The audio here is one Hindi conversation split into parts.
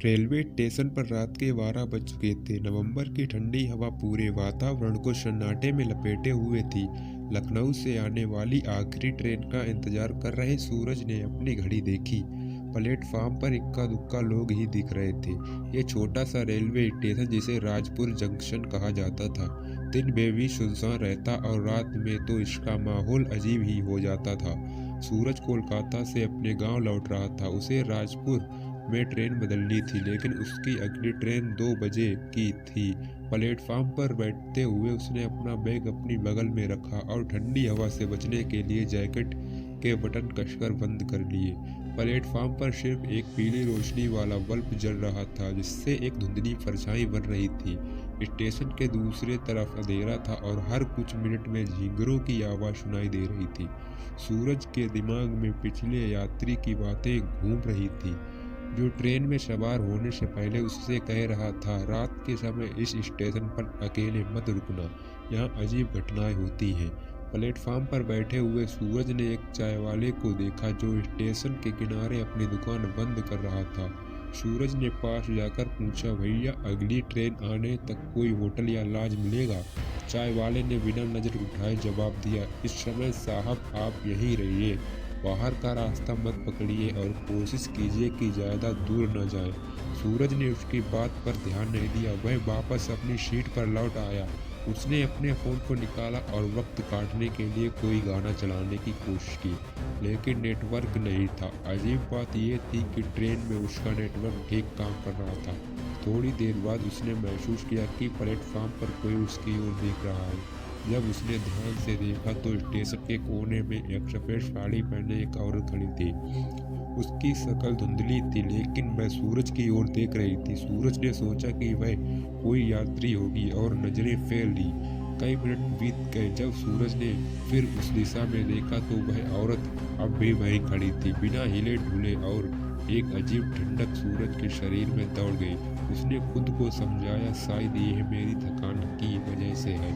रेलवे स्टेशन पर रात के 12 बज चुके थे। नवंबर की ठंडी हवा पूरे वातावरण को सन्नाटे में लपेटे हुए थी। लखनऊ से आने वाली आखिरी ट्रेन का इंतजार कर रहे सूरज ने अपनी घड़ी देखी। प्लेटफार्म पर इक्का दुक्का लोग ही दिख रहे थे। ये छोटा सा रेलवे स्टेशन जिसे राजपुर जंक्शन कहा जाता था, दिन में भी सुनसान रहता और रात में तो इसका माहौल अजीब ही हो जाता था। सूरज कोलकाता से अपने गांव लौट रहा था। उसे राजपुर में ट्रेन बदलनी थी, लेकिन उसकी अगली ट्रेन 2 बजे की थी। प्लेटफार्म पर बैठते हुए उसने अपना बैग अपनी बगल में रखा और ठंडी हवा से बचने के लिए जैकेट के बटन कसकर बंद कर लिए। प्लेटफार्म पर सिर्फ एक पीली रोशनी वाला बल्ब जल रहा था, जिससे एक धुंधली परछाई बन रही थी। स्टेशन के दूसरे तरफ अंधेरा था और हर कुछ मिनट में झींगरों की आवाज़ सुनाई दे रही थी। सूरज के दिमाग में पिछले यात्री की बातें घूम रही थी, जो ट्रेन में सवार होने से पहले उससे कह रहा था, रात के समय इस स्टेशन पर अकेले मत रुकना, यहाँ अजीब घटनाएं होती हैं। प्लेटफार्म पर बैठे हुए सूरज ने एक चाय वाले को देखा, जो स्टेशन के किनारे अपनी दुकान बंद कर रहा था। सूरज ने पास जाकर पूछा, भैया अगली ट्रेन आने तक कोई होटल या लॉज मिलेगा? चाय वाले ने बिना नजर उठाए जवाब दिया, इस समय साहब आप यहीं रहिए, बाहर का रास्ता मत पकड़िए और कोशिश कीजिए कि ज़्यादा दूर न जाए। सूरज ने उसकी बात पर ध्यान नहीं दिया। वह वापस अपनी सीट पर लौट आया। उसने अपने फ़ोन को निकाला और वक्त काटने के लिए कोई गाना चलाने की कोशिश की, लेकिन नेटवर्क नहीं था। अजीब बात यह थी कि ट्रेन में उसका नेटवर्क ठीक काम कर रहा था। थोड़ी देर बाद उसने महसूस किया कि प्लेटफार्म पर कोई उसकी ओर देख रहा है। जब उसने ध्यान से देखा तो स्टेशन के कोने में एक सफेद साड़ी पहने एक औरत खड़ी थी। उसकी शक्ल धुंधली थी, लेकिन वह सूरज की ओर देख रही थी। सूरज ने सोचा कि वह कोई यात्री होगी और नजरें फेर ली। कई मिनट बीत गए। जब सूरज ने फिर उस दिशा में देखा तो वह औरत अब भी वहीं खड़ी थी, बिना हिले डुले, और एक अजीब ठंडक सूरज के शरीर में दौड़ गई। उसने खुद को समझाया, शायद यह मेरी थकान की वजह से है,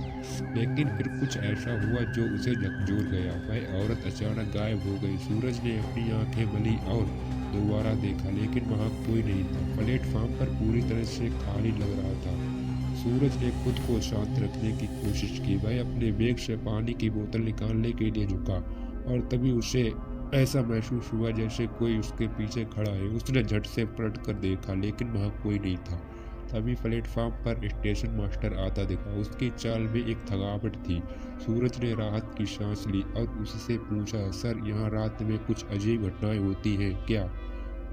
लेकिन फिर कुछ ऐसा हुआ जो उसे झकझोर गया। वह औरत अचानक गायब हो गई। सूरज ने अपनी आंखें मली और दोबारा देखा, लेकिन वहां कोई नहीं था। प्लेटफार्म पर पूरी तरह से खाली लग रहा था। सूरज ने खुद को शांत रखने की कोशिश की। वह अपने बैग से पानी की बोतल निकालने के लिए झुका और तभी उसे ऐसा महसूस हुआ जैसे कोई उसके पीछे खड़ा है। उसने झट से पलट कर देखा, लेकिन वहां कोई नहीं था। तभी प्लेटफार्म पर स्टेशन मास्टर आता दिखा। उसकी चाल में एक थकावट थी। सूरज ने राहत की सांस ली और उससे पूछा, सर यहाँ रात में कुछ अजीब घटनाएं होती हैं क्या?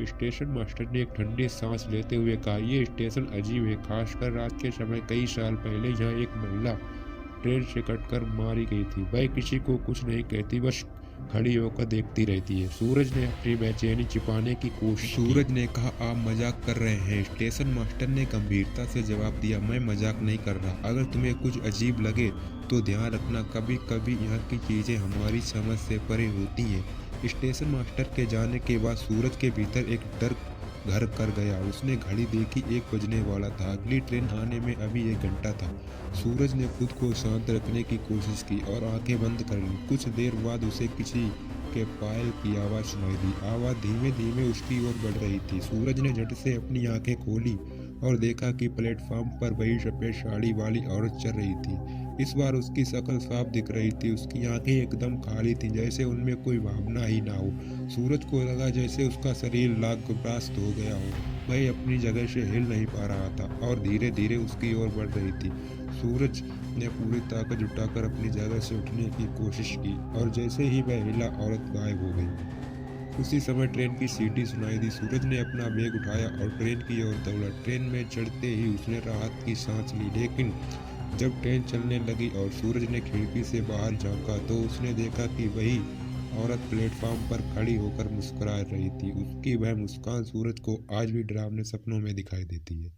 स्टेशन मास्टर ने एक ठंडी सांस लेते हुए कहा, ये स्टेशन अजीब है, खासकर रात के समय। कई साल पहले यहाँ एक महिला ट्रेन से कटकर मारी गई थी। वह किसी को कुछ नहीं कहती, बस खड़ी होकर देखती रहती है। सूरज ने अपनी बेचैनी छिपाने की कोशिश की। सूरज ने कहा, आप मजाक कर रहे हैं? स्टेशन मास्टर ने गंभीरता से जवाब दिया, मैं मजाक नहीं कर रहा। अगर तुम्हें कुछ अजीब लगे तो ध्यान रखना, कभी कभी यहाँ की चीजें हमारी समझ से परे होती हैं। स्टेशन मास्टर के जाने के बाद सूरज के भीतर एक डर घर कर गया। उसने घड़ी देखी, 1 बजने वाला था। अगली ट्रेन आने में अभी 1 घंटा था। सूरज ने खुद को शांत रखने की कोशिश की और आंखें बंद कर ली। कुछ देर बाद उसे किसी के पायल की आवाज़ सुनाई दी। आवाज़ धीमे धीमे उसकी ओर बढ़ रही थी। सूरज ने झट से अपनी आंखें खोली और देखा कि प्लेटफार्म पर वही सफेद साड़ी वाली औरत चल रही थी। इस बार उसकी शक्ल साफ दिख रही थी। उसकी आंखें एकदम खाली थीं, जैसे उनमें कोई भावना ही ना हो। सूरज को लगा जैसे उसका शरीर लाखग्रास्त हो गया हो। वह अपनी जगह से हिल नहीं पा रहा था और धीरे धीरे उसकी ओर बढ़ रही थी। सूरज ने पूरी ताकत जुटाकर अपनी जगह से उठने की कोशिश की और जैसे ही वह हिला, औरत गायब हो गई। उसी समय ट्रेन की सीटी सुनाई दी। सूरज ने अपना बैग उठाया और ट्रेन की ओर दौड़ा। ट्रेन में चढ़ते ही उसने राहत की सांस ली, लेकिन जब ट्रेन चलने लगी और सूरज ने खिड़की से बाहर झांका तो उसने देखा कि वही औरत प्लेटफार्म पर खड़ी होकर मुस्कुरा रही थी। उसकी वह मुस्कान सूरज को आज भी डरावने सपनों में दिखाई देती है।